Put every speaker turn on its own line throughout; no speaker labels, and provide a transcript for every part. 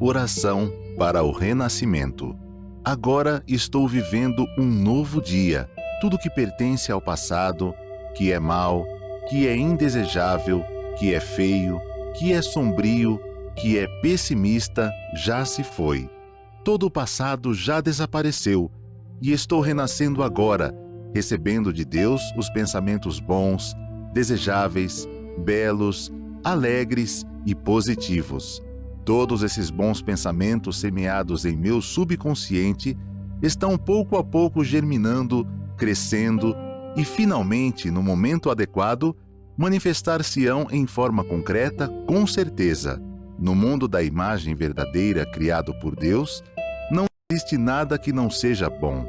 Oração para o renascimento. Agora estou vivendo um novo dia. Tudo que pertence ao passado, que é mau, que é indesejável, que é feio, que é sombrio, que é pessimista, já se foi. Todo o passado já desapareceu e estou renascendo agora, recebendo de Deus os pensamentos bons, desejáveis, belos, alegres e positivos. Todos esses bons pensamentos semeados em meu subconsciente estão pouco a pouco germinando, crescendo e, finalmente, no momento adequado, manifestar-se-ão em forma concreta, com certeza. No mundo da imagem verdadeira criado por Deus, não existe nada que não seja bom.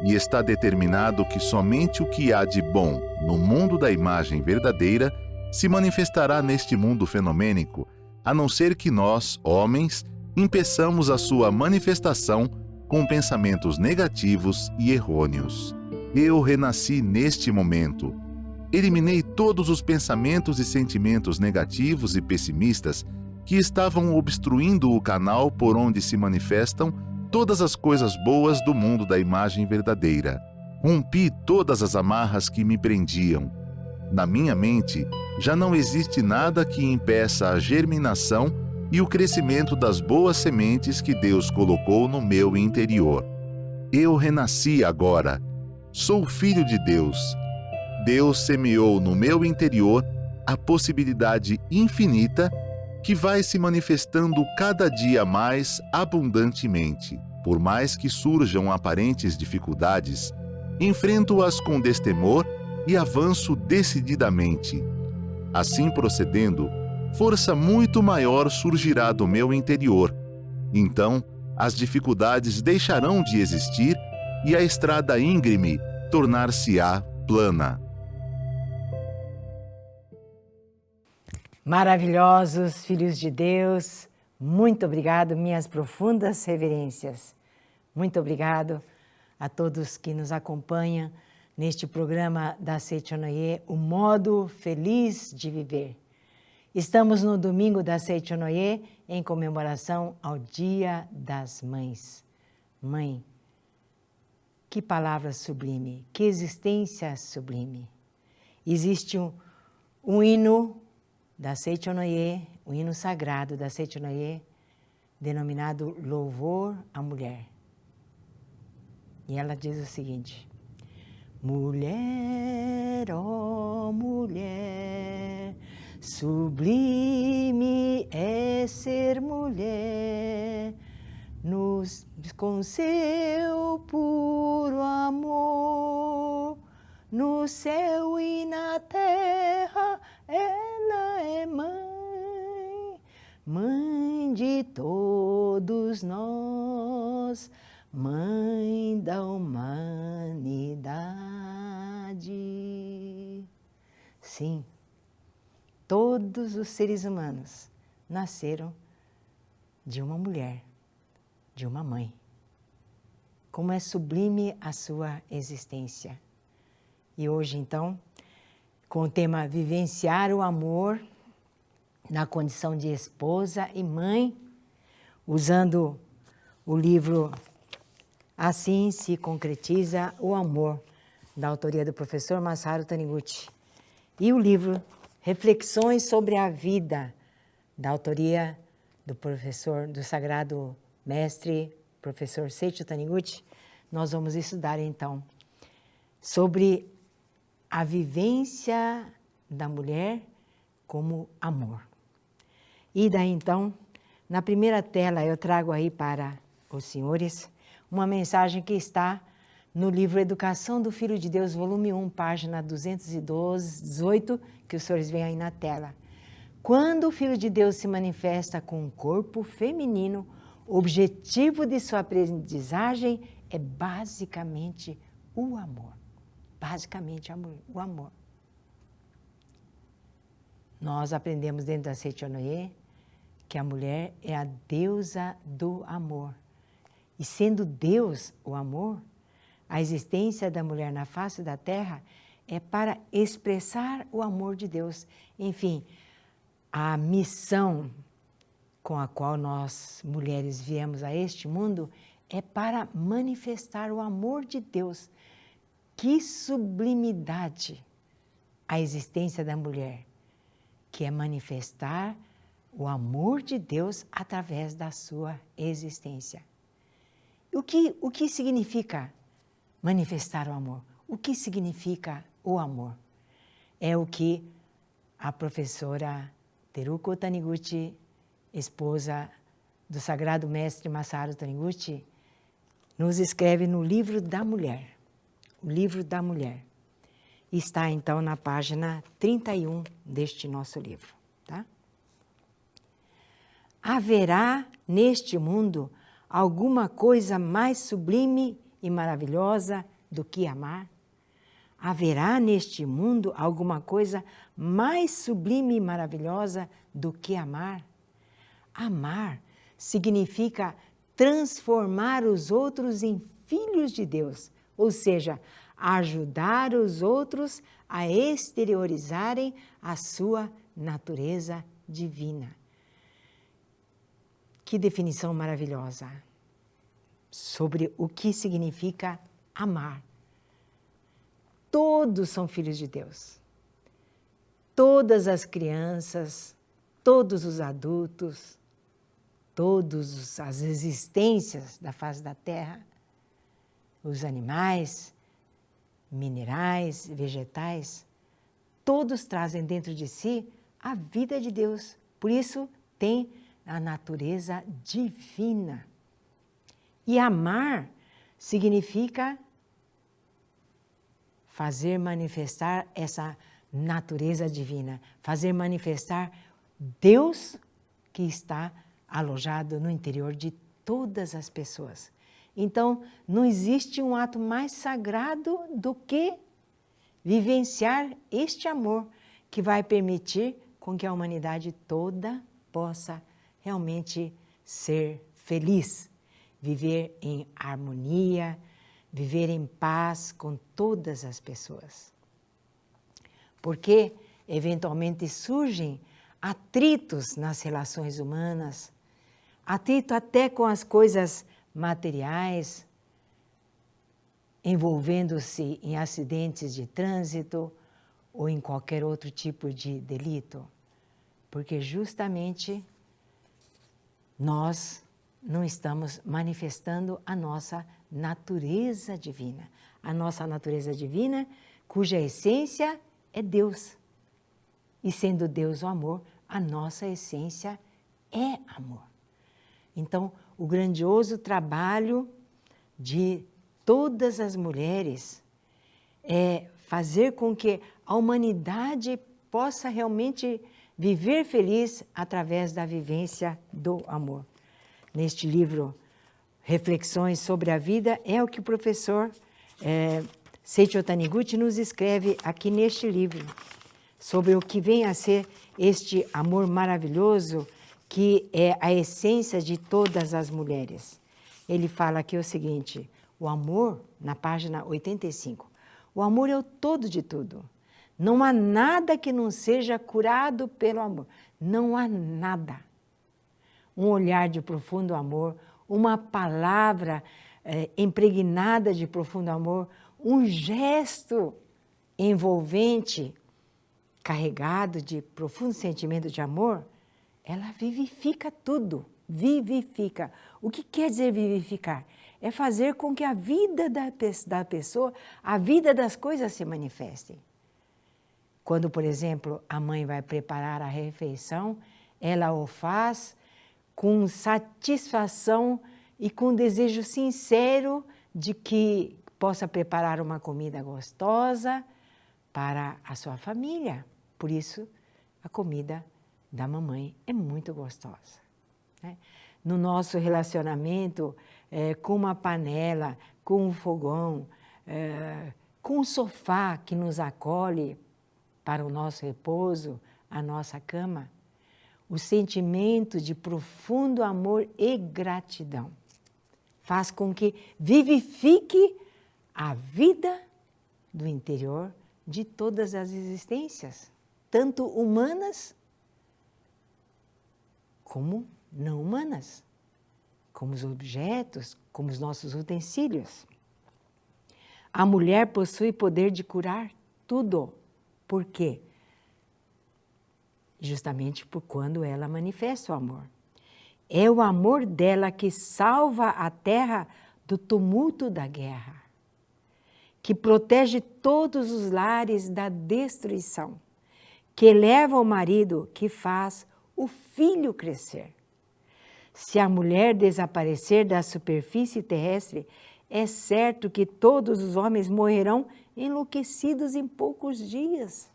E está determinado que somente o que há de bom no mundo da imagem verdadeira se manifestará neste mundo fenomênico, a não ser que nós, homens, impeçamos a sua manifestação com pensamentos negativos e errôneos. Eu renasci neste momento. Eliminei todos os pensamentos e sentimentos negativos e pessimistas que estavam obstruindo o canal por onde se manifestam todas as coisas boas do mundo da imagem verdadeira. Rompi todas as amarras que me prendiam. Na minha mente, já não existe nada que impeça a germinação e o crescimento das boas sementes que Deus colocou no meu interior. Eu renasci agora. Sou filho de Deus. Deus semeou no meu interior a possibilidade infinita que vai se manifestando cada dia mais abundantemente. Por mais que surjam aparentes dificuldades, enfrento-as com destemor e avanço decididamente. Assim procedendo, força muito maior surgirá do meu interior. Então, as dificuldades deixarão de existir e a estrada íngreme tornar-se-á plana.
Maravilhosos filhos de Deus, muito obrigado, minhas profundas reverências. Muito obrigado a todos que nos acompanham neste programa da Seichonoye, o modo feliz de viver. Estamos no domingo da Seichonoye em comemoração ao Dia das Mães. Mãe, que palavra sublime, que existência sublime. Existe um hino da Seichonoye, um hino sagrado da Seichonoye, denominado Louvor à Mulher. E ela diz o seguinte: mulher, ó mulher, sublime é ser mulher, com seu puro amor, no céu e na terra, ela é mãe, mãe de todos nós, mãe da humanidade. Sim, todos os seres humanos nasceram de uma mulher, de uma mãe. Como é sublime a sua existência. E hoje, então, com o tema Vivenciar o Amor na condição de esposa e mãe, usando o livro Assim se concretiza o amor, da autoria do professor Masaru Taniguchi, e o livro Reflexões sobre a Vida, da autoria do professor, do sagrado mestre, professor Seicho Taniguchi. Nós vamos estudar, então, sobre a vivência da mulher como amor. E daí, então, na primeira tela eu trago aí para os senhores uma mensagem que está no livro Educação do Filho de Deus, volume 1, página 218, que os senhores veem aí na tela. Quando o Filho de Deus se manifesta com um corpo feminino, o objetivo de sua aprendizagem é basicamente o amor. Basicamente o amor. Nós aprendemos dentro da Seichonoye que a mulher é a deusa do amor. E sendo Deus o amor, a existência da mulher na face da terra é para expressar o amor de Deus. Enfim, a missão com a qual nós, mulheres, viemos a este mundo, é para manifestar o amor de Deus. Que sublimidade a existência da mulher, que é manifestar o amor de Deus através da sua existência. O que significa manifestar o amor? O que significa o amor? É o que a professora Teruko Taniguchi, esposa do Sagrado Mestre Masaru Taniguchi, nos escreve no Livro da Mulher. O Livro da Mulher. Está, então, na página 31 deste nosso livro. Tá? Haverá neste mundo alguma coisa mais sublime e maravilhosa do que amar? Haverá neste mundo alguma coisa mais sublime e maravilhosa do que amar? Amar significa transformar os outros em filhos de Deus, ou seja, ajudar os outros a exteriorizarem a sua natureza divina. Que definição maravilhosa sobre o que significa amar. Todos são filhos de Deus. Todas as crianças, todos os adultos, todas as existências da face da Terra, os animais, minerais, vegetais, todos trazem dentro de si a vida de Deus. Por isso, tem a natureza divina. E amar significa fazer manifestar essa natureza divina, fazer manifestar Deus que está alojado no interior de todas as pessoas. Então, não existe um ato mais sagrado do que vivenciar este amor que vai permitir com que a humanidade toda possa realmente ser feliz, viver em harmonia, viver em paz com todas as pessoas. Porque, eventualmente, surgem atritos nas relações humanas, atrito até com as coisas materiais, envolvendo-se em acidentes de trânsito ou em qualquer outro tipo de delito, porque justamente nós não estamos manifestando a nossa natureza divina. A nossa natureza divina, cuja essência é Deus. E sendo Deus o amor, a nossa essência é amor. Então, o grandioso trabalho de todas as mulheres é fazer com que a humanidade possa realmente viver feliz através da vivência do amor. Neste livro, Reflexões sobre a Vida, é o que o professor Seicho Taniguchi nos escreve aqui neste livro, sobre o que vem a ser este amor maravilhoso que é a essência de todas as mulheres. Ele fala aqui o seguinte, o amor, na página 85, o amor é o todo de tudo. Não há nada que não seja curado pelo amor. Não há nada. Um olhar de profundo amor, uma palavra impregnada de profundo amor, um gesto envolvente, carregado de profundo sentimento de amor, ela vivifica tudo, vivifica. O que quer dizer vivificar? É fazer com que a vida da pessoa, a vida das coisas se manifestem. Quando, por exemplo, a mãe vai preparar a refeição, ela o faz com satisfação e com desejo sincero de que possa preparar uma comida gostosa para a sua família. Por isso, a comida da mamãe é muito gostosa. Né? No nosso relacionamento com uma panela, com um fogão, com um sofá que nos acolhe para o nosso repouso, a nossa cama, o sentimento de profundo amor e gratidão faz com que vivifique a vida do interior de todas as existências, tanto humanas como não humanas, como os objetos, como os nossos utensílios. A mulher possui poder de curar tudo. Por quê? Justamente por quando ela manifesta o amor. É o amor dela que salva a terra do tumulto da guerra, que protege todos os lares da destruição, que eleva o marido, que faz o filho crescer. Se a mulher desaparecer da superfície terrestre, é certo que todos os homens morrerão enlouquecidos em poucos dias.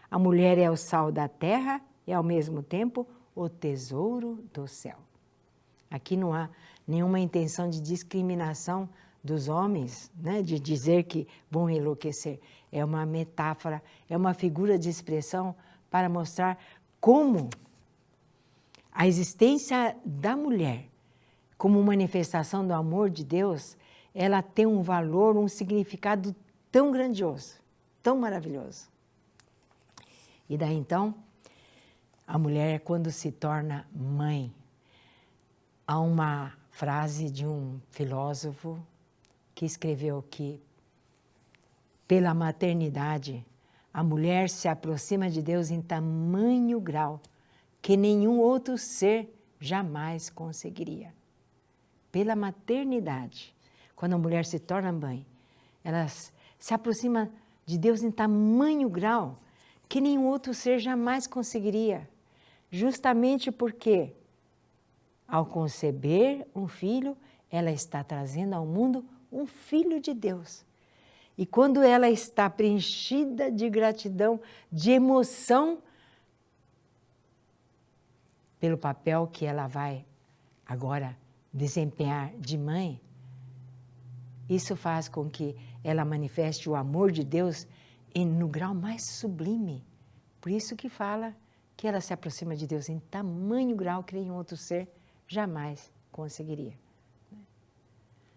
A mulher é o sal da terra e, ao mesmo tempo, o tesouro do céu. Aqui não há nenhuma intenção de discriminação dos homens, né, de dizer que vão enlouquecer. É uma metáfora, é uma figura de expressão para mostrar como a existência da mulher, como manifestação do amor de Deus, ela tem um valor, um significado tão grandioso, tão maravilhoso. E daí então, a mulher, quando se torna mãe, há uma frase de um filósofo que escreveu que, pela maternidade, a mulher se aproxima de Deus em tamanho grau que nenhum outro ser jamais conseguiria. Pela maternidade, quando a mulher se torna mãe, ela se aproxima de Deus em tamanho grau que nenhum outro ser jamais conseguiria. Justamente porque, ao conceber um filho, ela está trazendo ao mundo um filho de Deus. E quando ela está preenchida de gratidão, de emoção, pelo papel que ela vai agora desempenhar de mãe, isso faz com que ela manifeste o amor de Deus no grau mais sublime. Por isso que fala que ela se aproxima de Deus em tamanho grau que nenhum outro ser jamais conseguiria.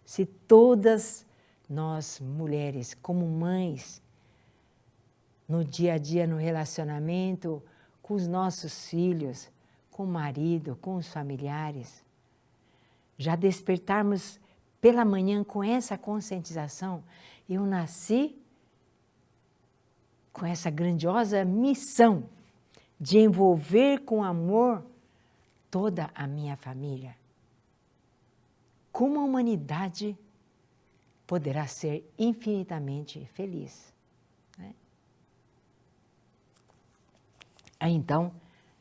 Se todas nós, mulheres, como mães, no dia a dia, no relacionamento com os nossos filhos, com o marido, com os familiares, já despertarmos pela manhã com essa conscientização, eu nasci com essa grandiosa missão de envolver com amor toda a minha família. Como a humanidade poderá ser infinitamente feliz, né? Aí então,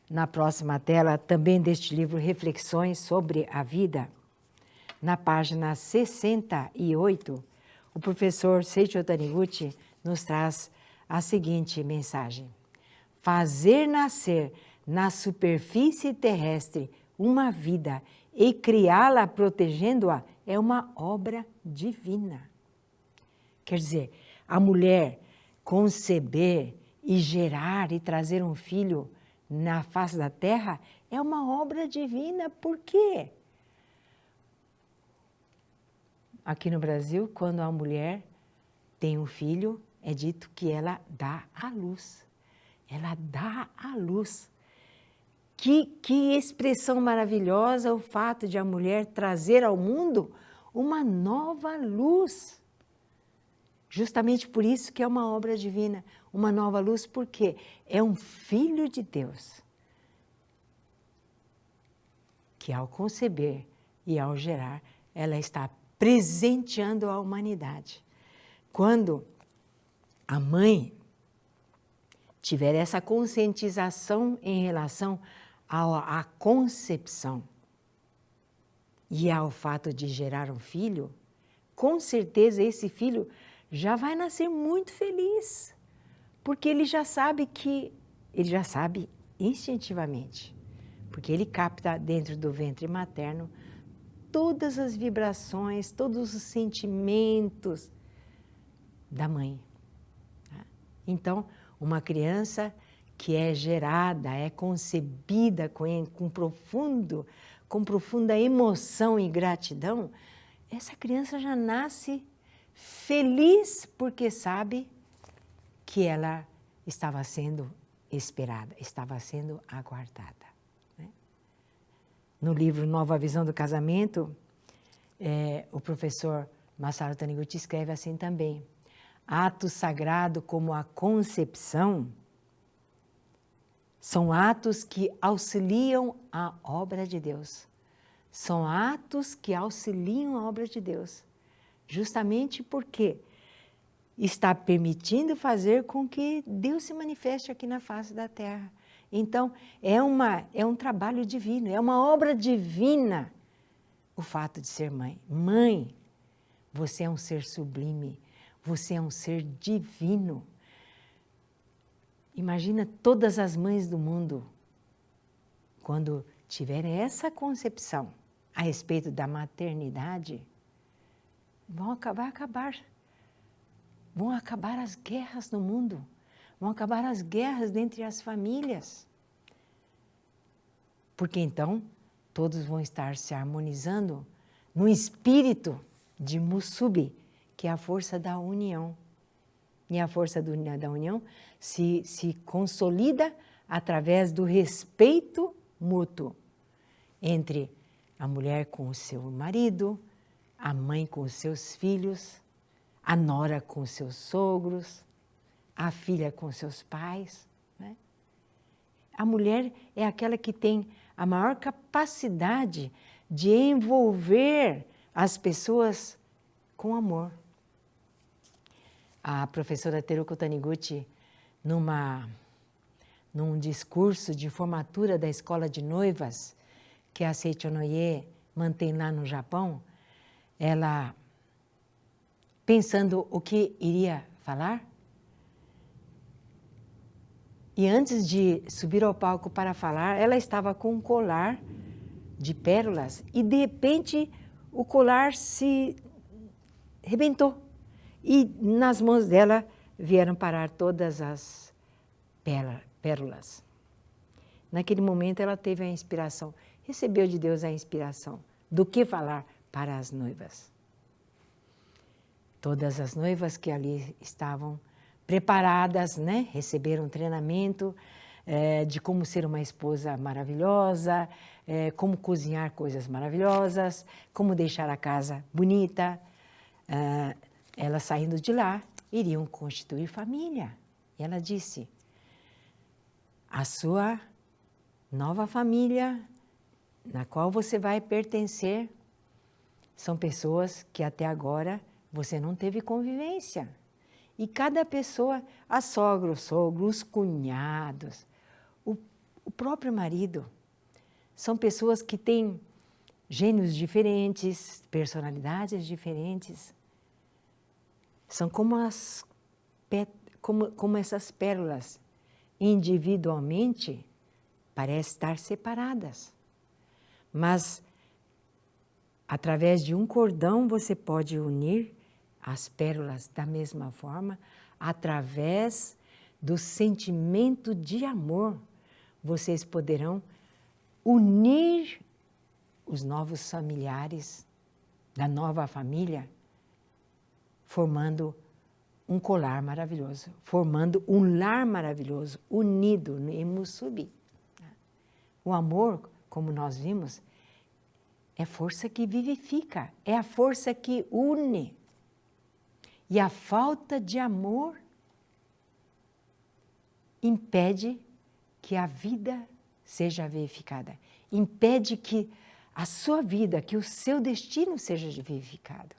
na próxima tela, também deste livro Reflexões sobre a Vida, na página 68, o professor Seiichi Taniguchi nos traz a seguinte mensagem: fazer nascer na superfície terrestre uma vida e criá-la protegendo-a é uma obra divina. Quer dizer, a mulher conceber e gerar e trazer um filho na face da terra é uma obra divina. Por quê? Aqui no Brasil, quando a mulher tem um filho, é dito que ela dá à luz. Ela dá à luz. Que expressão maravilhosa o fato de a mulher trazer ao mundo uma nova luz. Justamente por isso que é uma obra divina, uma nova luz, porque é um filho de Deus que, ao conceber e ao gerar, ela está presenteando a humanidade. Quando a mãe tiver essa conscientização em relação à concepção e ao fato de gerar um filho, com certeza esse filho já vai nascer muito feliz, porque ele já sabe instintivamente, porque ele capta dentro do ventre materno todas as vibrações, todos os sentimentos da mãe. Então, uma criança que é gerada, é concebida com profunda emoção e gratidão, essa criança já nasce feliz porque sabe que ela estava sendo esperada, estava sendo aguardada, né? no livro Nova Visão do Casamento, o professor Masaru Taniguchi escreve assim também: ato sagrado como a concepção são atos que auxiliam a obra de Deus. São atos que auxiliam a obra de Deus, justamente porque está permitindo fazer com que Deus se manifeste aqui na face da terra. Então, é um trabalho divino, é uma obra divina o fato de ser mãe. Mãe, você é um ser sublime, você é um ser divino. Imagina todas as mães do mundo, quando tiverem essa concepção a respeito da maternidade, vão acabar as guerras no mundo, vão acabar as guerras entre as famílias. Porque então todos vão estar se harmonizando no espírito de Musubi, que é a força da união. E a força da união se consolida através do respeito mútuo entre a mulher com o seu marido, a mãe com os seus filhos, a nora com os seus sogros, a filha com seus pais, né? A mulher é aquela que tem a maior capacidade de envolver as pessoas com amor. A professora Teruko Taniguchi, num discurso de formatura da escola de noivas que a Seichonoye mantém lá no Japão, ela, pensando o que iria falar, e antes de subir ao palco para falar, ela estava com um colar de pérolas e, de repente, o colar se rebentou. E nas mãos dela vieram parar todas as pérolas. Naquele momento ela teve a inspiração, recebeu de Deus a inspiração do que falar para as noivas. Todas as noivas que ali estavam preparadas, né? Receberam treinamento de como ser uma esposa maravilhosa, como cozinhar coisas maravilhosas, como deixar a casa bonita. Elas saindo de lá, iriam constituir família. E ela disse: a sua nova família, na qual você vai pertencer, são pessoas que até agora você não teve convivência. E cada pessoa, a sogra, o sogro, os cunhados, o próprio marido, são pessoas que têm gênios diferentes, personalidades diferentes. São como essas pérolas, individualmente, parecem estar separadas. Mas, através de um cordão, você pode unir as pérolas da mesma forma, através do sentimento de amor, vocês poderão unir os novos familiares da nova família, formando um colar maravilhoso, formando um lar maravilhoso, unido em Musubi. O amor, como nós vimos, é força que vivifica, é a força que une. E a falta de amor impede que a vida seja vivificada, impede que a sua vida, que o seu destino seja vivificado.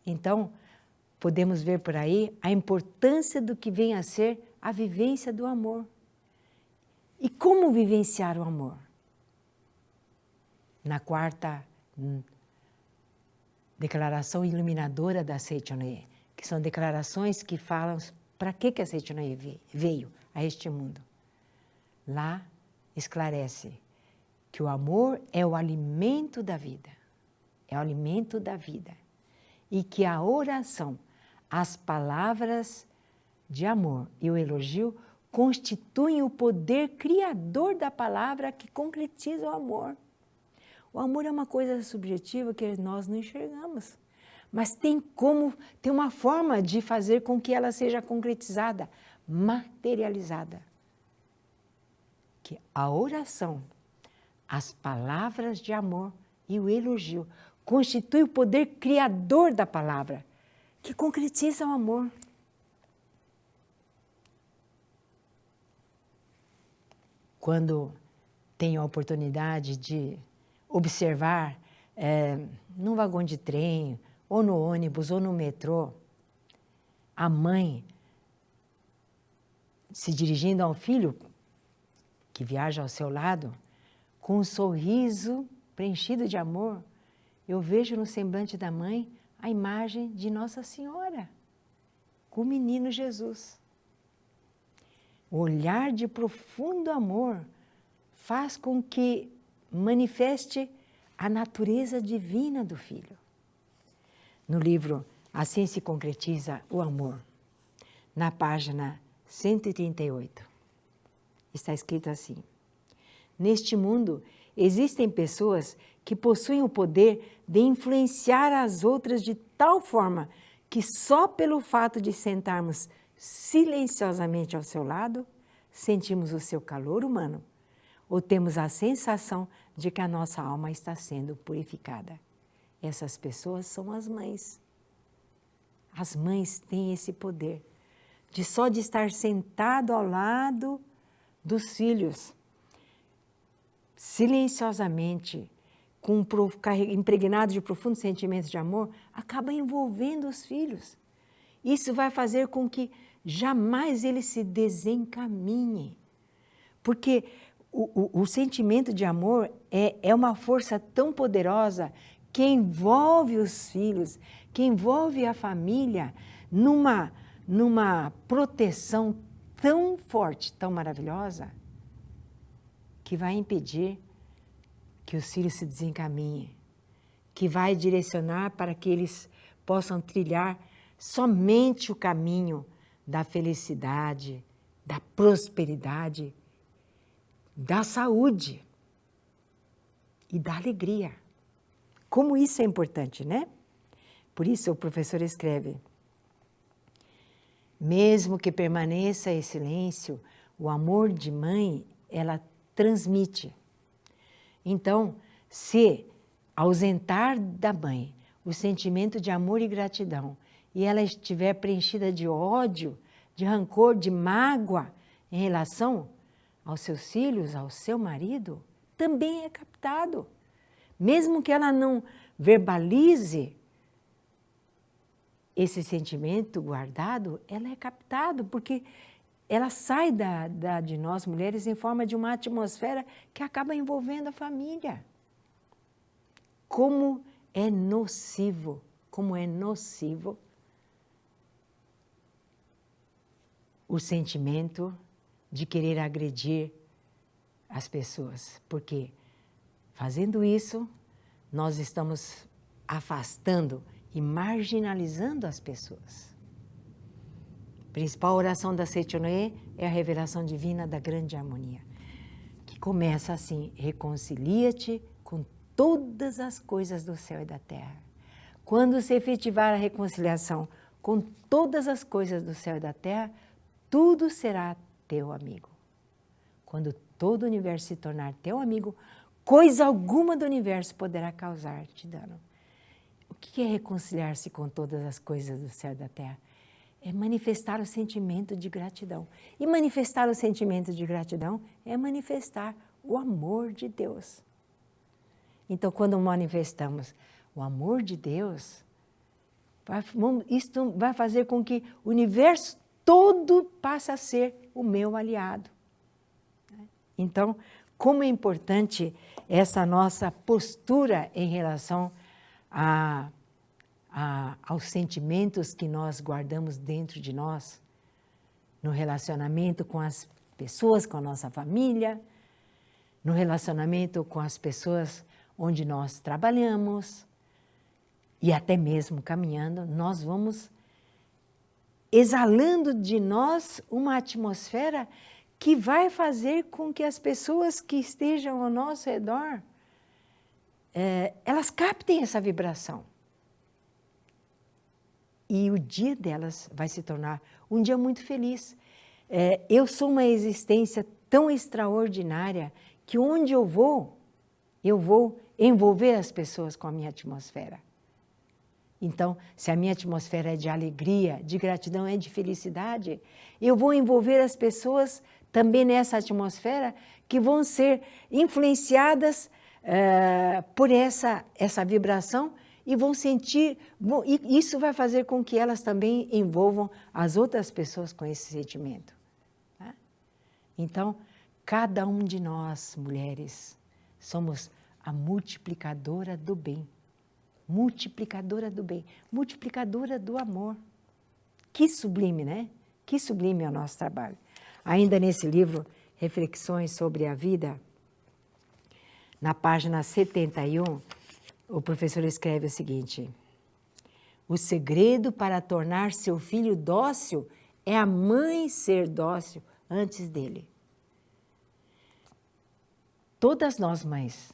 Então, podemos ver por aí a importância do que vem a ser a vivência do amor. E como vivenciar o amor? Na quarta declaração iluminadora da Seichonoye, que são declarações que falam para que a Seichonoye veio a este mundo. Lá esclarece que o amor é o alimento da vida, é o alimento da vida. E que a oração, as palavras de amor e o elogio constituem o poder criador da palavra que concretiza o amor. O amor é uma coisa subjetiva que nós não enxergamos, mas tem uma forma de fazer com que ela seja concretizada, materializada. Que a oração, as palavras de amor e o elogio constitui o poder criador da palavra, que concretiza o amor. Quando tenho a oportunidade de observar num vagão de trem, ou no ônibus, ou no metrô, a mãe se dirigindo ao filho que viaja ao seu lado, com um sorriso preenchido de amor, eu vejo no semblante da mãe a imagem de Nossa Senhora, com o menino Jesus. O olhar de profundo amor faz com que manifeste a natureza divina do filho. No livro Assim se concretiza o amor, na página 138, está escrito assim: neste mundo existem pessoas que possuem o poder de influenciar as outras de tal forma que só pelo fato de sentarmos silenciosamente ao seu lado, sentimos o seu calor humano ou temos a sensação de que a nossa alma está sendo purificada. Essas pessoas são as mães. As mães têm esse poder de só de estar sentado ao lado dos filhos, silenciosamente, impregnado de profundos sentimentos de amor, acaba envolvendo os filhos. Isso vai fazer com que jamais eles se desencaminhem, porque o sentimento de amor é uma força tão poderosa que envolve os filhos, que envolve a família numa proteção tão forte, tão maravilhosa, que vai impedir que os filhos se desencaminhem, que vai direcionar para que eles possam trilhar somente o caminho da felicidade, da prosperidade, da saúde e da alegria. Como isso é importante, né? Por isso o professor escreve: mesmo que permaneça em silêncio, o amor de mãe, ela transmite. Então, se ausentar da mãe o sentimento de amor e gratidão, e ela estiver preenchida de ódio, de rancor, de mágoa em relação aos seus filhos, ao seu marido, também é captado. Mesmo que ela não verbalize esse sentimento guardado, ela é captado, porque ela sai de nós mulheres em forma de uma atmosfera que acaba envolvendo a família. Como é nocivo o sentimento de querer agredir as pessoas, porque fazendo isso, nós estamos afastando e marginalizando as pessoas. A principal oração da Sechonoye é a revelação divina da grande harmonia, que começa assim: reconcilia-te com todas as coisas do céu e da terra. Quando se efetivar a reconciliação com todas as coisas do céu e da terra, tudo será teu amigo. Quando todo o universo se tornar teu amigo, coisa alguma do universo poderá causar-te dano. O que é reconciliar-se com todas as coisas do céu e da terra? É manifestar o sentimento de gratidão. E manifestar o sentimento de gratidão é manifestar o amor de Deus. Então, quando manifestamos o amor de Deus, isto vai fazer com que o universo todo passe a ser o meu aliado. Então, como é importante essa nossa postura em relação aos sentimentos que nós guardamos dentro de nós, no relacionamento com as pessoas, com a nossa família, no relacionamento com as pessoas onde nós trabalhamos e até mesmo caminhando, nós vamos exalando de nós uma atmosfera que vai fazer com que as pessoas que estejam ao nosso redor, elas captem essa vibração. E o dia delas vai se tornar um dia muito feliz. Eu sou uma existência tão extraordinária que onde eu vou, eu vou envolver as pessoas com a minha atmosfera. Então, se a minha atmosfera é de alegria, de gratidão, é de felicidade, eu vou envolver as pessoas também nessa atmosfera que vão ser influenciadas por essa vibração e vão sentir, e isso vai fazer com que elas também envolvam as outras pessoas com esse sentimento. Tá? Então, cada um de nós, mulheres, somos a multiplicadora do bem. Multiplicadora do bem, multiplicadora do amor. Que sublime, né? Que sublime é o nosso trabalho. Ainda nesse livro, Reflexões sobre a Vida, na página 71, o professor escreve o seguinte: o segredo para tornar seu filho dócil é a mãe ser dócil antes dele. Todas nós, mães,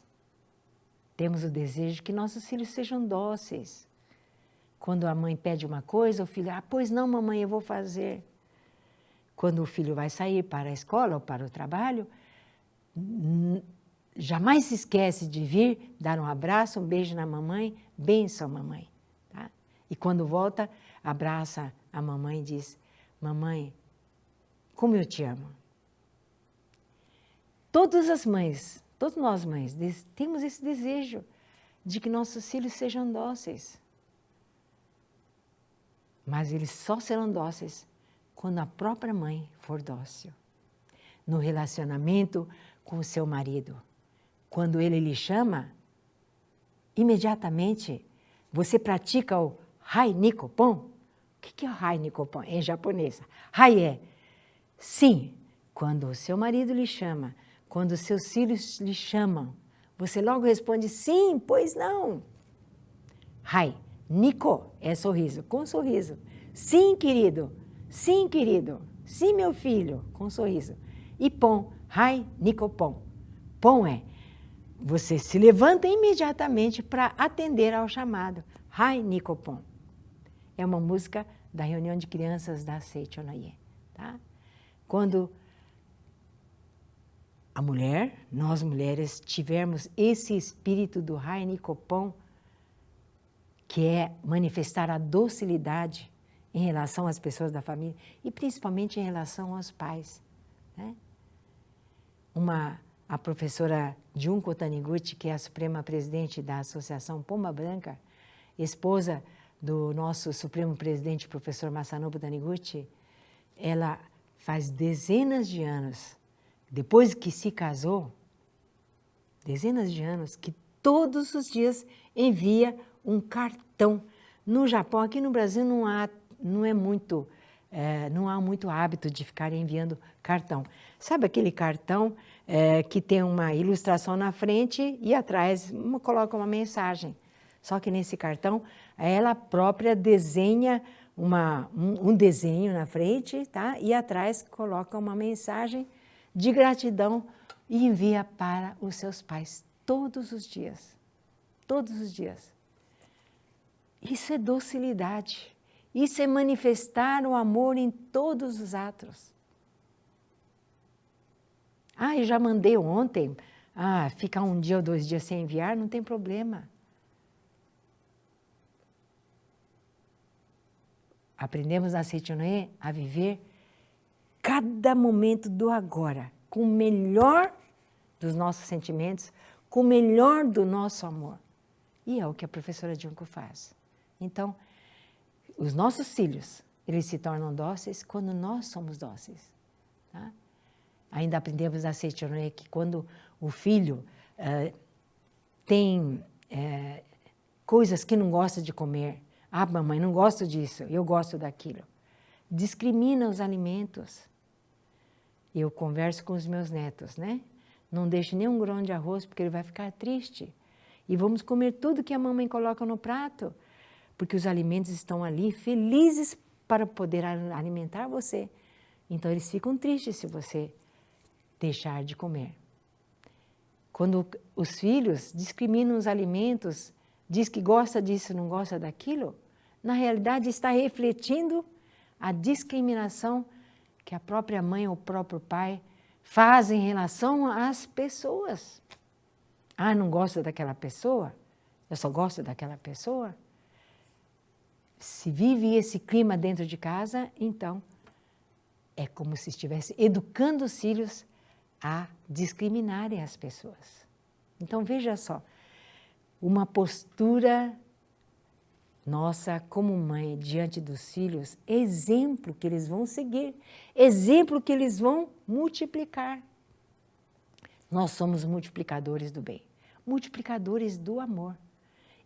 temos o desejo que nossos filhos sejam dóceis. Quando a mãe pede uma coisa, o filho, pois não, mamãe, eu vou fazer. Quando o filho vai sair para a escola ou para o trabalho, jamais se esquece de vir, dar um abraço, um beijo na mamãe, benção mamãe. Tá? E quando volta, abraça a mamãe e diz, mamãe, como eu te amo. Todas as mães, todas nós mães, temos esse desejo de que nossos filhos sejam dóceis. Mas eles só serão dóceis quando a própria mãe for dócil. No relacionamento com o seu marido, quando ele lhe chama, imediatamente você pratica o Hai Nikopon. O que é o Hai Nikopon em japonês? Hai é sim. Quando o seu marido lhe chama, quando os seus filhos lhe chamam, você logo responde sim, pois não. Hai, Niko é sorriso, com sorriso. Sim, querido, sim, querido, sim, meu filho, com sorriso. E pon, Hai, Nikopon. Pon é, você se levanta imediatamente para atender ao chamado. Hai, Nikopon. É uma música da reunião de crianças da Seichonoye. Tá? Quando a mulher, nós mulheres, tivermos esse espírito do Hai Nikopon, que é manifestar a docilidade em relação às pessoas da família e principalmente em relação aos pais. Né? A professora Junko Taniguchi, que é a suprema presidente da Associação Pomba Branca, esposa do nosso supremo presidente, professor Masanobu Taniguchi, ela faz dezenas de anos, depois que se casou, dezenas de anos, que todos os dias envia um cartão. No Japão, aqui no Brasil não há muito hábito de ficar enviando cartão. Sabe aquele cartão que tem uma ilustração na frente e atrás coloca uma mensagem? Só que nesse cartão, ela própria desenha um desenho na frente, tá? E atrás coloca uma mensagem de gratidão e envia para os seus pais todos os dias. Todos os dias. Isso é docilidade. Isso é manifestar o amor em todos os atos. Eu já mandei ontem. Ficar um dia ou 2 dias sem enviar, não tem problema. Aprendemos na Seichonoye a viver cada momento do agora, com o melhor dos nossos sentimentos, com o melhor do nosso amor. E é o que a professora Junko faz. Então, os nossos filhos, eles se tornam dóceis quando nós somos dóceis. Tá? Ainda aprendemos na Seichonoye que quando o filho tem coisas que não gosta de comer, mamãe, não gosto disso, eu gosto daquilo. Discrimina os alimentos. Eu converso com os meus netos, né? Não deixe nenhum grão de arroz porque ele vai ficar triste. E vamos comer tudo que a mamãe coloca no prato, porque os alimentos estão ali felizes para poder alimentar você. Então eles ficam tristes se você deixar de comer. Quando os filhos discriminam os alimentos, diz que gosta disso, não gosta daquilo, na realidade está refletindo a discriminação que a própria mãe ou o próprio pai faz em relação às pessoas. Ah, não gosto daquela pessoa? Eu só gosto daquela pessoa? Se vive esse clima dentro de casa, então é como se estivesse educando os filhos a discriminarem as pessoas. Então veja só, uma postura nossa como mãe diante dos filhos, exemplo que eles vão seguir, exemplo que eles vão multiplicar. Nós somos multiplicadores do bem, multiplicadores do amor.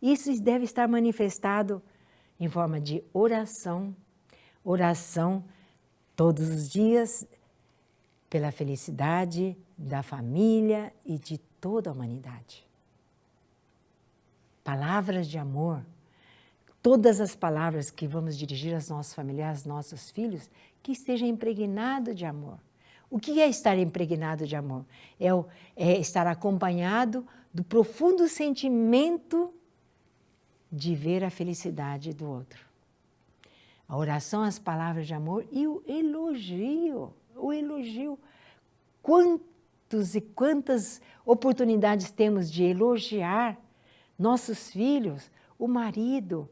Isso deve estar manifestado em forma de oração, oração todos os dias pela felicidade da família e de toda a humanidade. Palavras de amor, todas as palavras que vamos dirigir aos nossos familiares, aos nossos filhos, que esteja impregnado de amor. O que é estar impregnado de amor? É estar acompanhado do profundo sentimento de ver a felicidade do outro. A oração, as palavras de amor e o elogio. Quantos e quantas oportunidades temos de elogiar nossos filhos, o marido,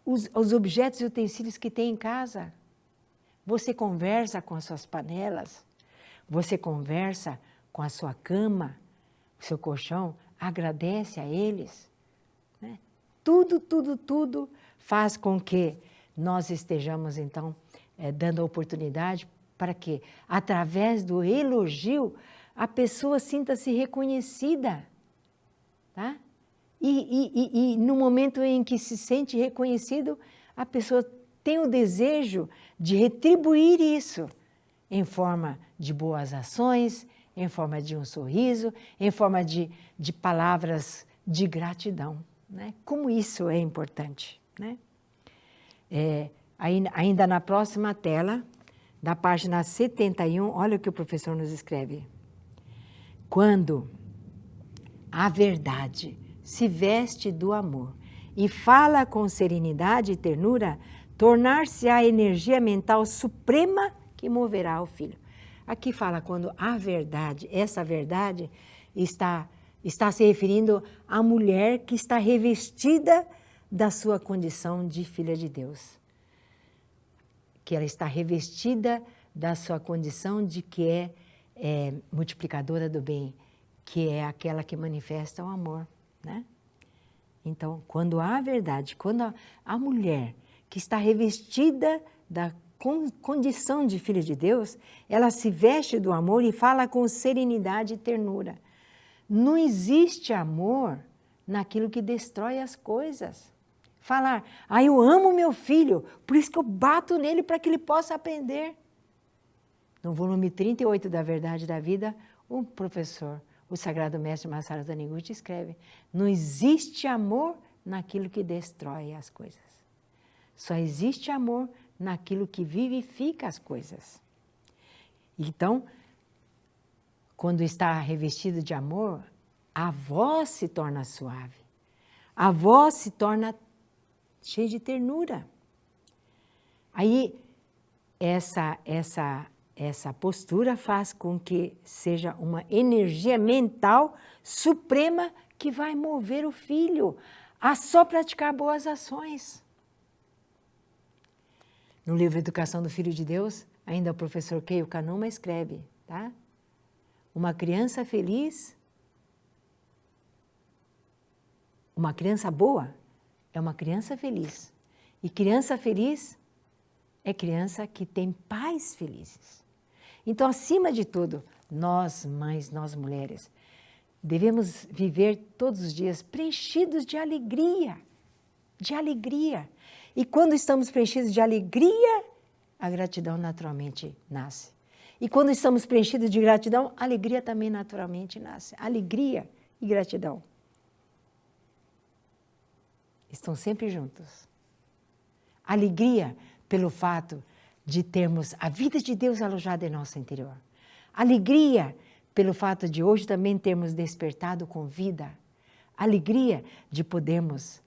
os objetos e utensílios que tem em casa. Você conversa com as suas panelas, você conversa com a sua cama, o seu colchão, agradece a eles. Né? Tudo faz com que nós estejamos, então, dando a oportunidade para que, através do elogio, a pessoa sinta-se reconhecida. Tá? E no momento em que se sente reconhecido, a pessoa tem o desejo de retribuir isso em forma de boas ações, em forma de um sorriso, em forma de palavras de gratidão. Né? Como isso é importante. Né? Ainda na próxima tela, da página 71, olha o que o professor nos escreve. Quando a verdade se veste do amor e fala com serenidade e ternura, tornar-se a energia mental suprema que moverá o filho. Aqui fala quando a verdade, essa verdade está se referindo à mulher que está revestida da sua condição de filha de Deus. Que ela está revestida da sua condição de que é multiplicadora do bem, que é aquela que manifesta o amor. Né? Então, quando há verdade, quando a mulher que está revestida da condição de filha de Deus, ela se veste do amor e fala com serenidade e ternura. Não existe amor naquilo que destrói as coisas. Falar, eu amo meu filho, por isso que eu bato nele para que ele possa aprender. No volume 38 da Verdade da Vida, o professor, o Sagrado Mestre Masaru Taniguchi escreve, não existe amor naquilo que destrói as coisas. Só existe amor naquilo que vivifica as coisas. Então, quando está revestido de amor, a voz se torna suave. A voz se torna cheia de ternura. Aí, essa postura faz com que seja uma energia mental suprema que vai mover o filho a só praticar boas ações. No livro Educação do Filho de Deus, ainda o professor Keio Kanuma escreve, tá? Uma criança feliz, uma criança boa é uma criança feliz. E criança feliz é criança que tem pais felizes. Então, acima de tudo, nós mães, nós mulheres, devemos viver todos os dias preenchidos de alegria, de alegria. E quando estamos preenchidos de alegria, a gratidão naturalmente nasce. E quando estamos preenchidos de gratidão, a alegria também naturalmente nasce. Alegria e gratidão estão sempre juntos. Alegria pelo fato de termos a vida de Deus alojada em nosso interior. Alegria pelo fato de hoje também termos despertado com vida. Alegria de termos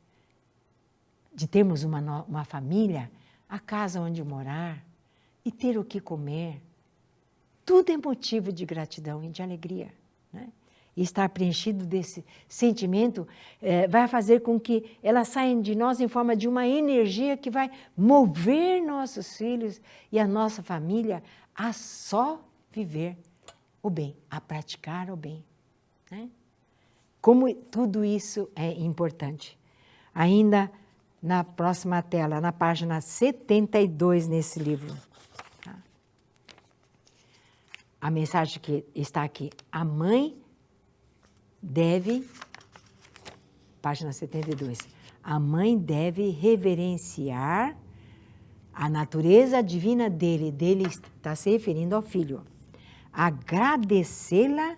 uma família, a casa onde morar e ter o que comer. Tudo é motivo de gratidão e de alegria. Né? e estar preenchido desse sentimento vai fazer com que elas saiam de nós em forma de uma energia que vai mover nossos filhos e a nossa família a só viver o bem, a praticar o bem, né? Como tudo isso é importante. Ainda na próxima tela, na página 72 nesse livro. Tá? A mensagem que está aqui, a mãe deve, página 72, a mãe deve reverenciar a natureza divina dele está se referindo ao filho, agradecê-la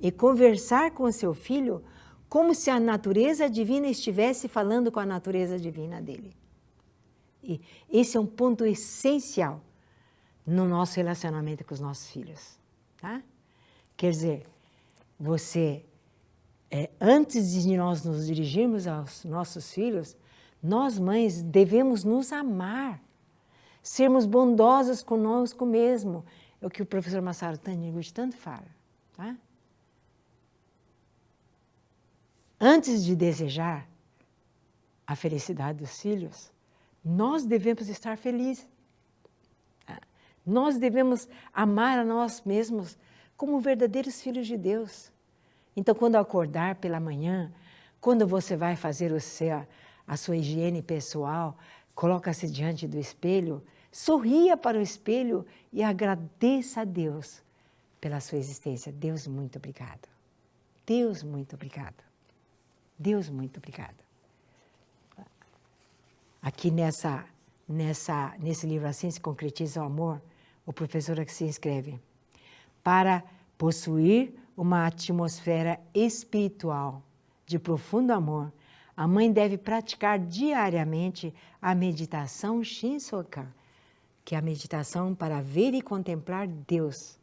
e conversar com seu filho como se a natureza divina estivesse falando com a natureza divina dele. E esse é um ponto essencial no nosso relacionamento com os nossos filhos. Tá? Quer dizer, antes de nós nos dirigirmos aos nossos filhos, nós mães devemos nos amar, sermos bondosas conosco mesmo. É o que o professor Masaru Taniguchi tanto fala. Tá? Antes de desejar a felicidade dos filhos, nós devemos estar felizes. Nós devemos amar a nós mesmos como verdadeiros filhos de Deus. Então, quando acordar pela manhã, quando você vai fazer a sua higiene pessoal, coloca-se diante do espelho, sorria para o espelho e agradeça a Deus pela sua existência. Deus, muito obrigado. Deus, muito obrigado. Deus, muito obrigado. Aqui nesse livro, Assim se concretiza o amor, o professor aqui se escreve: para possuir uma atmosfera espiritual de profundo amor, a mãe deve praticar diariamente a meditação Shinsokan, que é a meditação para ver e contemplar Deus,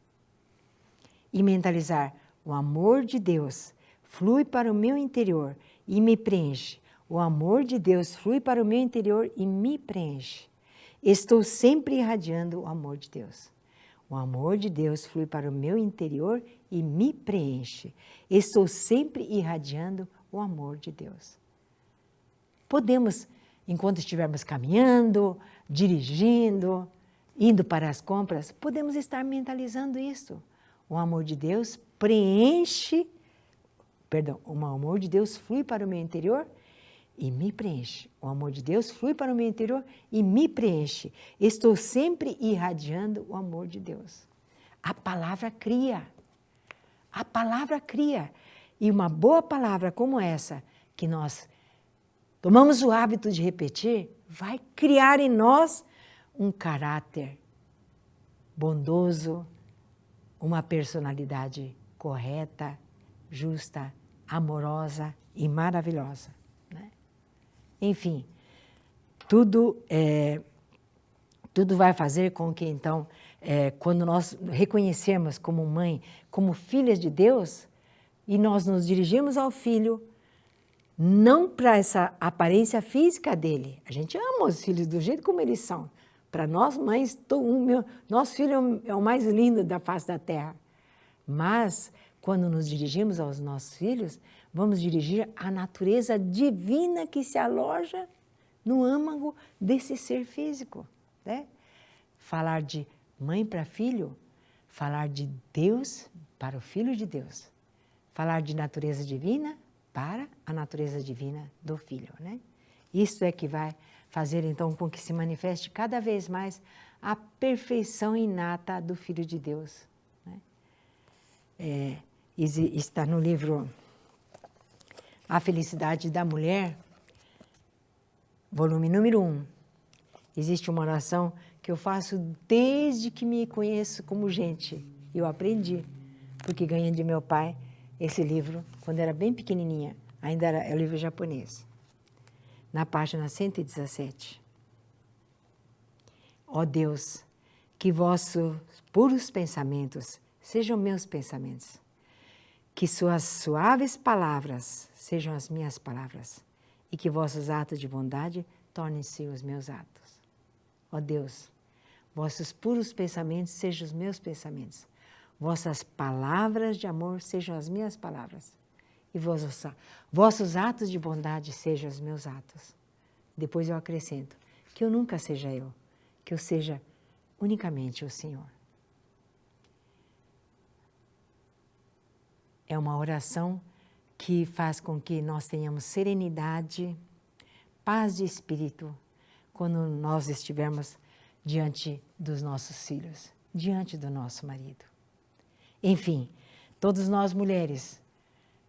e mentalizar: o amor de Deus flui para o meu interior e me preenche. O amor de Deus flui para o meu interior e me preenche. Estou sempre irradiando o amor de Deus. O amor de Deus flui para o meu interior e me preenche. Estou sempre irradiando o amor de Deus. Podemos, enquanto estivermos caminhando, dirigindo, indo para as compras, podemos estar mentalizando isso. O amor de Deus o amor de Deus flui para o meu interior e me preenche. O amor de Deus flui para o meu interior e me preenche. Estou sempre irradiando o amor de Deus. A palavra cria. A palavra cria. E uma boa palavra como essa, que nós tomamos o hábito de repetir, vai criar em nós um caráter bondoso, uma personalidade correta, justa, amorosa e maravilhosa. Né? Enfim, tudo vai fazer com que, então, quando nós reconhecemos como mãe, como filhas de Deus, e nós nos dirigimos ao filho, não para essa aparência física dele. A gente ama os filhos do jeito como eles são. Para nós mães, nosso filho é o mais lindo da face da terra. Mas, quando nos dirigimos aos nossos filhos, vamos dirigir a natureza divina que se aloja no âmago desse ser físico. Né? Falar de mãe para filho, falar de Deus para o Filho de Deus. Falar de natureza divina para a natureza divina do Filho. Né? Isso é que vai fazer, então, com que se manifeste cada vez mais a perfeição inata do Filho de Deus. Né? Está no livro A Felicidade da Mulher, volume número 1. Existe uma oração que eu faço desde que me conheço como gente. Eu aprendi, porque ganhei de meu pai esse livro quando era bem pequenininha. Ainda é o livro japonês. Na página 117. Ó Deus, que vossos puros pensamentos sejam meus pensamentos. Que suas suaves palavras sejam as minhas palavras. E que vossos atos de bondade tornem-se os meus atos. Ó Deus, vossos puros pensamentos sejam os meus pensamentos. vossas palavras de amor sejam as minhas palavras, e vossos atos de bondade sejam os meus atos. Depois eu acrescento, que eu nunca seja eu, que eu seja unicamente o Senhor. É uma oração que faz com que nós tenhamos serenidade, paz de espírito, quando nós estivermos diante dos nossos filhos, diante do nosso marido. Enfim, todos nós mulheres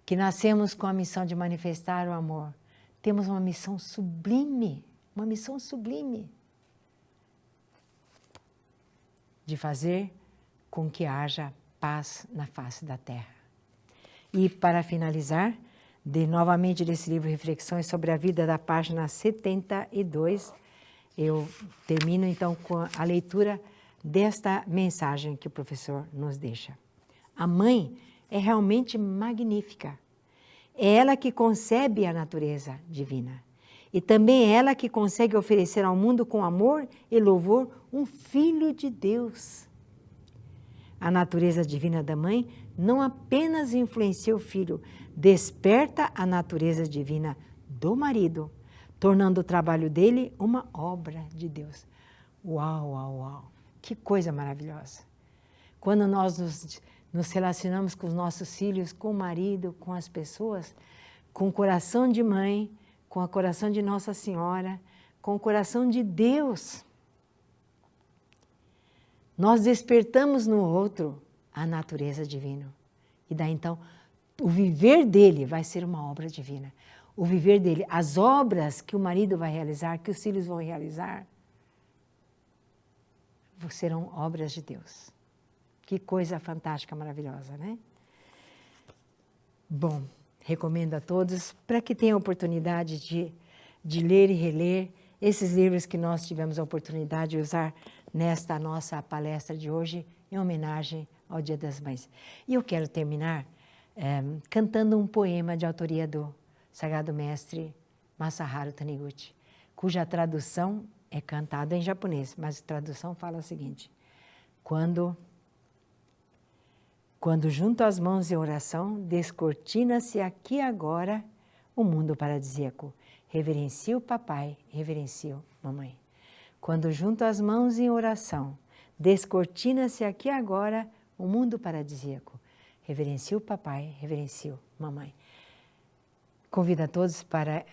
que nascemos com a missão de manifestar o amor, temos uma missão sublime, de fazer com que haja paz na face da terra. E para finalizar, novamente desse livro Reflexões sobre a Vida, da página 72, eu termino então com a leitura desta mensagem que o professor nos deixa. A mãe é realmente magnífica. É ela que concebe a natureza divina. E também é ela que consegue oferecer ao mundo com amor e louvor um filho de Deus. A natureza divina da mãe não apenas influencia o filho, desperta a natureza divina do marido, tornando o trabalho dele uma obra de Deus. Uau, uau, uau! Que coisa maravilhosa! Quando nós nos relacionamos com os nossos filhos, com o marido, com as pessoas, com o coração de mãe, com o coração de Nossa Senhora, com o coração de Deus, nós despertamos no outro a natureza divina. E daí então, o viver dele vai ser uma obra divina. O viver dele, as obras que o marido vai realizar, que os filhos vão realizar, serão obras de Deus. Que coisa fantástica, maravilhosa, né? Bom, recomendo a todos para que tenham a oportunidade de ler e reler esses livros que nós tivemos a oportunidade de usar nesta nossa palestra de hoje, em homenagem ao Dia das Mães. E eu quero terminar cantando um poema de autoria do Sagrado Mestre Masaharu Taniguchi, cuja tradução é cantada em japonês, mas a tradução fala o seguinte: Quando junto às mãos em oração, descortina-se aqui agora o mundo paradisíaco. Reverencio papai, reverencio mamãe. Quando junto às mãos em oração, descortina-se aqui agora o mundo paradisíaco. Reverencio papai, reverencio mamãe. Convido a todos para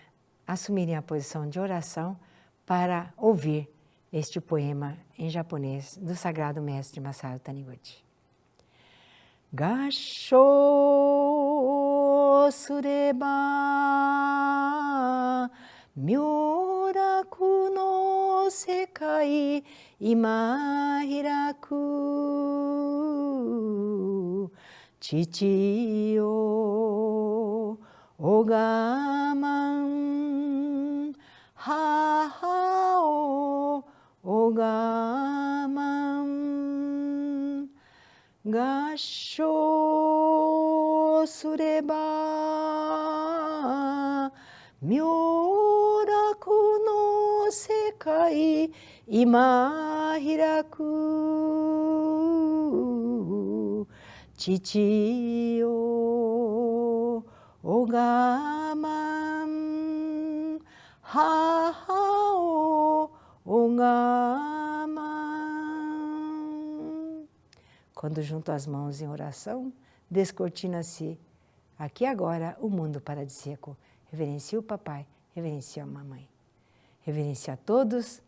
assumirem a posição de oração para ouvir este poema em japonês do Sagrado Mestre Masaharu Taniguchi. Gassho sureba myoraku no sekai ima hiraku chichi o ogaman haha o ogaman Gassho sureba myoraku no sekai ima hiraku chichi o ogaman haha o ogaman. Quando junto as mãos em oração, descortina-se aqui agora o mundo paradisíaco. Reverencio o papai, reverencio a mamãe. Reverencio a todos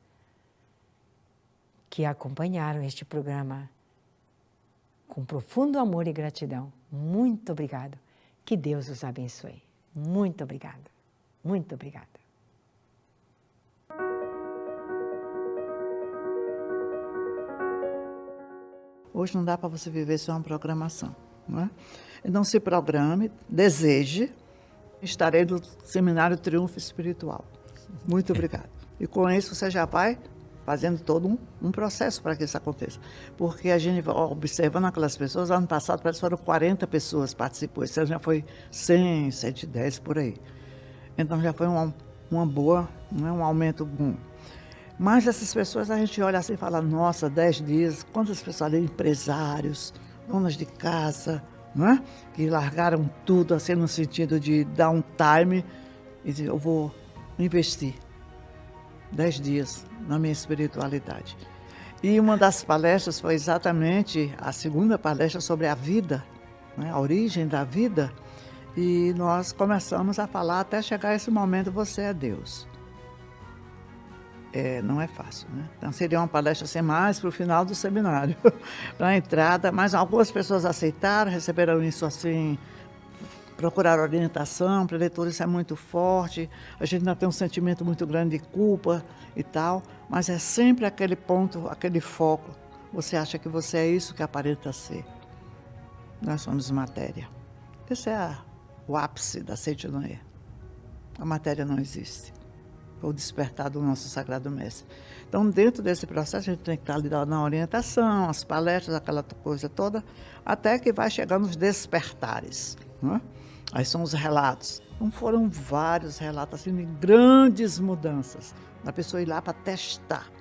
que acompanharam este programa com profundo amor e gratidão. Muito obrigado. Que Deus os abençoe. Muito obrigada. Muito obrigada.
Hoje não dá para você viver só uma programação, não é? Então se programe, deseje. Estarei no Seminário Triunfo Espiritual. Muito obrigada. E com isso você já vai fazendo todo um processo para que isso aconteça. Porque a gente vai observando aquelas pessoas, ano passado parece que foram 40 pessoas que participou, esse ano já foi 100, 110, por aí. Então já foi uma boa, né, um aumento bom. Mas essas pessoas a gente olha assim e fala, nossa, 10 dias, quantas pessoas ali, empresários, donas de casa, não é? Que largaram tudo, assim, no sentido de dar um time e dizer, eu vou investir 10 dias na minha espiritualidade. E uma das palestras foi exatamente a segunda palestra sobre a vida, né? A origem da vida, e nós começamos a falar até chegar esse momento, você é Deus. Não é fácil, né? Então seria uma palestra assim, mais para o final do seminário, para a entrada, mas algumas pessoas aceitaram, receberam isso assim, procuraram orientação, para leitores isso é muito forte, a gente ainda tem um sentimento muito grande de culpa e tal, mas é sempre aquele ponto, aquele foco, você acha que você é isso que aparenta ser. Nós somos matéria. Esse é o ápice da Seitianoye. A matéria não existe. O despertar do nosso Sagrado Mestre. Então, dentro desse processo, a gente tem que estar ali na orientação, as palestras, aquela coisa toda, até que vai chegar nos despertares. Né? Aí são os relatos. Então, foram vários relatos assim, de grandes mudanças, da pessoa ir lá para testar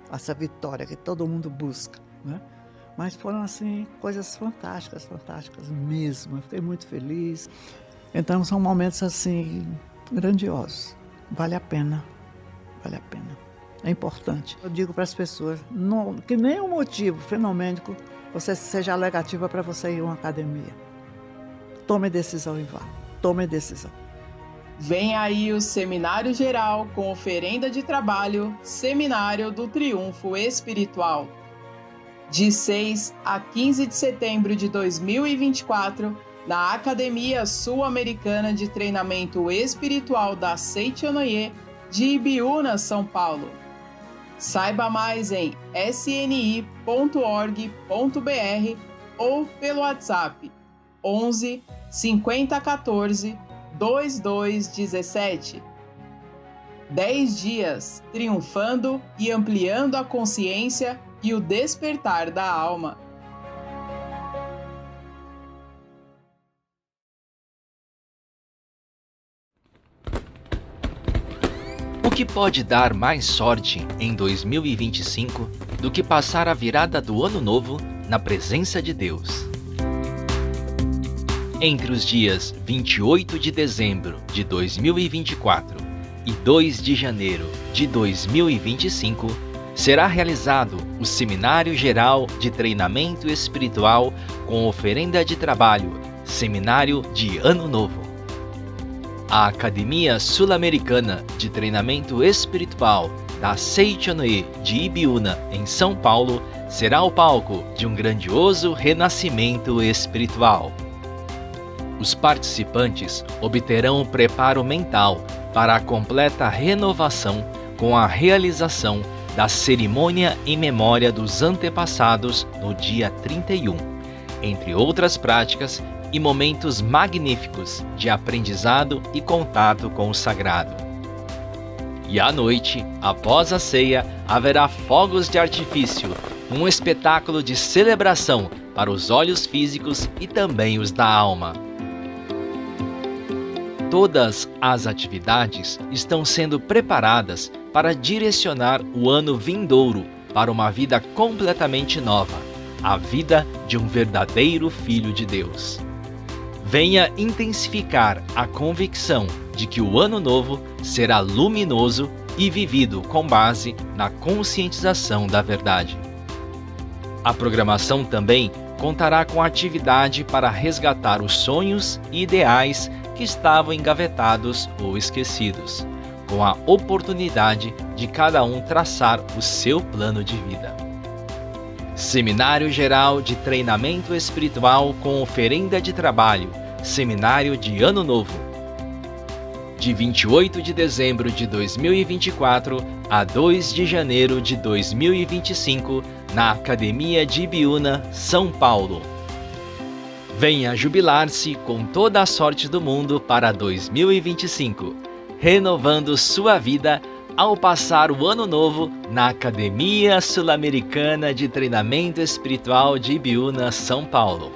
essa vitória que todo mundo busca. Né? Mas foram assim, coisas fantásticas, fantásticas mesmo. Eu fiquei muito feliz. Então, são momentos assim, grandiosos. Vale a pena, vale a pena. É importante. Eu digo para as pessoas, que nenhum motivo fenomênico você seja alegativa para você ir a uma academia. Tome decisão e vá. Tome decisão.
Vem aí o Seminário Geral com oferenda de trabalho, Seminário do Triunfo Espiritual. De 6 a 15 de setembro de 2024, na Academia Sul-Americana de Treinamento Espiritual da Seitianoye, de Ibiúna, São Paulo. Saiba mais em sni.org.br ou pelo WhatsApp 11 50 14 2217. 10 dias triunfando e ampliando a consciência e o despertar da alma.
O que pode dar mais sorte em 2025 do que passar a virada do Ano Novo na presença de Deus? Entre os dias 28 de dezembro de 2024 e 2 de janeiro de 2025, será realizado o Seminário Geral de Treinamento Espiritual com oferenda de trabalho, Seminário de Ano Novo. A Academia Sul-Americana de Treinamento Espiritual da Seitianoye de Ibiúna, em São Paulo, será o palco de um grandioso renascimento espiritual. Os participantes obterão preparo mental para a completa renovação com a realização da cerimônia em memória dos antepassados no dia 31, entre outras práticas e momentos magníficos de aprendizado e contato com o sagrado. E à noite, após a ceia, haverá fogos de artifício, um espetáculo de celebração para os olhos físicos e também os da alma. Todas as atividades estão sendo preparadas para direcionar o ano vindouro para uma vida completamente nova, a vida de um verdadeiro Filho de Deus. Venha intensificar a convicção de que o Ano Novo será luminoso e vivido com base na conscientização da verdade. A programação também contará com atividade para resgatar os sonhos e ideais que estavam engavetados ou esquecidos, com a oportunidade de cada um traçar o seu plano de vida. Seminário Geral de Treinamento Espiritual com oferenda de trabalho, Seminário de Ano Novo. De 28 de dezembro de 2024 a 2 de janeiro de 2025, na Academia de Ibiúna, São Paulo. Venha jubilar-se com toda a sorte do mundo para 2025, renovando sua vida ao passar o Ano Novo na Academia Sul-Americana de Treinamento Espiritual de Ibiúna, São Paulo.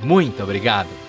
Muito obrigado!